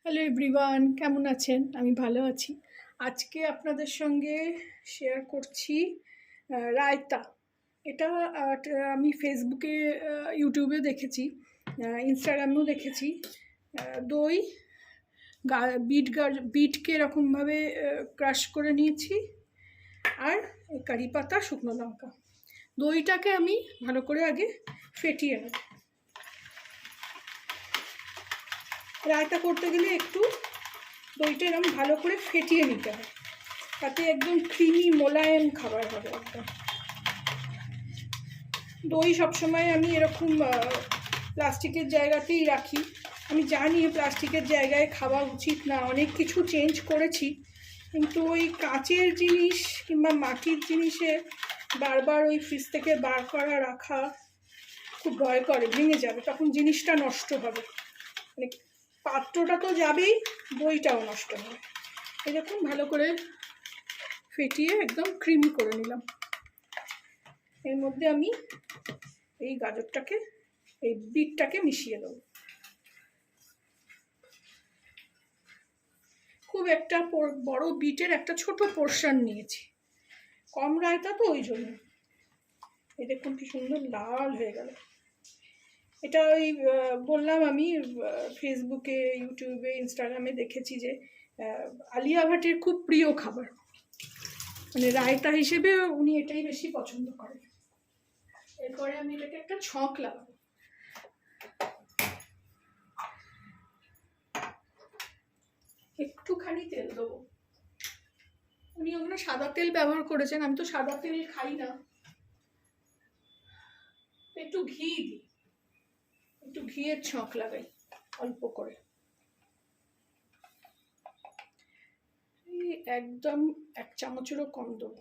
Hello everyone, কেমন আছেন? আমি ভালো আছি। আজকে আপনাদের সঙ্গে শেয়ার করছি রায়তা। এটা আমি ফেসবুকে, ইউটিউবে দেখেছি, ইনস্টাগ্রামেও দেখেছি। দই, বিটকে এরকমভাবে ক্রাশ করে নিয়েছি, আর কারি পাতা, শুকনো লঙ্কা। দইটাকে আমি ভালো করে আগে ফেটিয়ে নেব। রায়তা করতে গেলে একটু দইটা এরকম ভালো করে ফেটিয়ে নিতে হয়, তাতে একদম ক্রিমি মোলায়েম খাবার হবে একদম। দই সবসময় আমি এরকম প্লাস্টিকের জায়গাতেই রাখি। আমি জানি প্লাস্টিকের জায়গায় খাওয়া উচিত না, অনেক কিছু চেঞ্জ করেছি, কিন্তু ওই কাঁচের জিনিস কিংবা মাটির জিনিসে বারবার ওই ফ্রিজ থেকে বার করা রাখা খুব ভয় করে, ভেঙে যাবে, তখন জিনিসটা নষ্ট হবে। মানে পাত্রটা তো যাবেই, দইটাও নষ্ট হবে। এরকম ভালো করে ফেটিয়ে একদম ক্রিমি করে নিলাম। এর মধ্যে আমি এই গাজরটাকে, এই বিটটাকে মিশিয়ে দেবো। খুব একটা বড় বিটের একটা ছোট পোর্শন নিয়েছি, কম রায়তা তো ওই জন্য। এই দেখুন কি সুন্দর লাল হয়ে গেল। এটা ওই বললাম আমি ফেসবুকে, ইউটিউবে, ইনস্টাগ্রামে দেখেছি যে আলিয়া ভাটের খুব প্রিয় খাবার, মানে রায়তা হিসেবে উনি এটাই বেশি পছন্দ করেন। এরপরে আমি এটাকে একটা ছক লাগাবো। একটুখানি তেল দেবো। উনি ওখানে সাদা তেল ব্যবহার করেছেন, আমি তো সাদা তেল খাই না। একটু ঘি দিই, একটু ঘিয়ের ছক লাগাই অল্প করে। একদম 1 চামচেরও কম দেবো।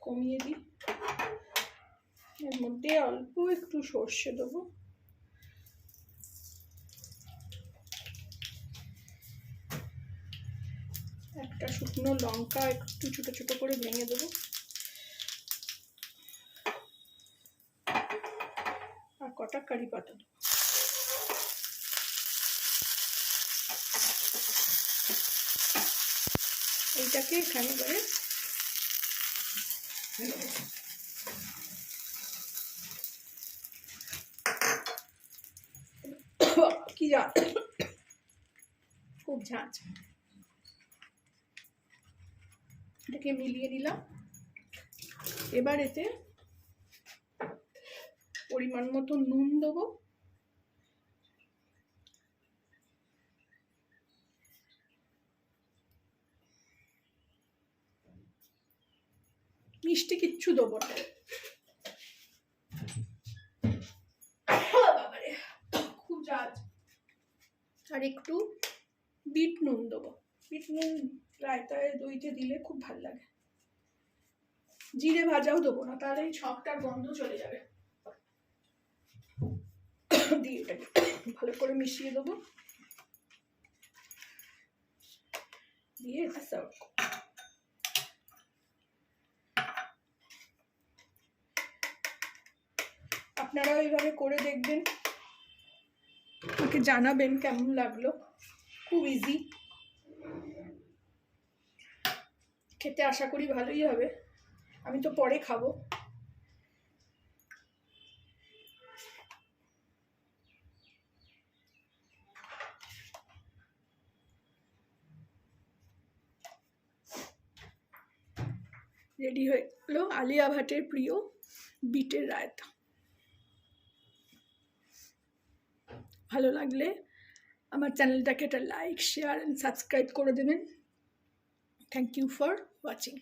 কমিয়ে দিই। এর মধ্যে অল্প একটু সর্ষে দেবো, একটা শুকনো লঙ্কা একটু ছোট ছোট করে ভেঙে দেবো, আর কটা কারি পাতা দেবো। এইটাকে এখানে এবারে কি ঝাঁঝ, খুব ঝাঁঝ। এটাকে মিলিয়ে নিলাম। এবার এতে পরিমাণ মতো নুন দেবো, মিষ্টি কিচ্ছু দেবো না। খুব ঝাঁঝ। আর একটু বিট নুন দেবো। বিট নুন রায়তায় দইতে দিলে খুব ভালো লাগে। জিরে ভাজাও দেবো না, তাহলে এই ছকটার গন্ধ চলে যাবে। দিয়ে এটাকে ভালো করে মিশিয়ে দেবো, দিয়ে এটা সার্ভ। আপনারাও এইভাবে করে দেখবেন, আমাকে জানাবেন কেমন লাগলো। খুব ইজি, খেতে আশা করি ভালোই হবে। আমি তো পরে খাবো। রেডি হয়ে গেল আলিয়া ভাটের প্রিয় বিটের রায়তা। ভালো লাগলে আমার চ্যানেলটাকে একটা লাইক, শেয়ার অ্যান্ড সাবস্ক্রাইব করে দেবেন। Thank you for watching.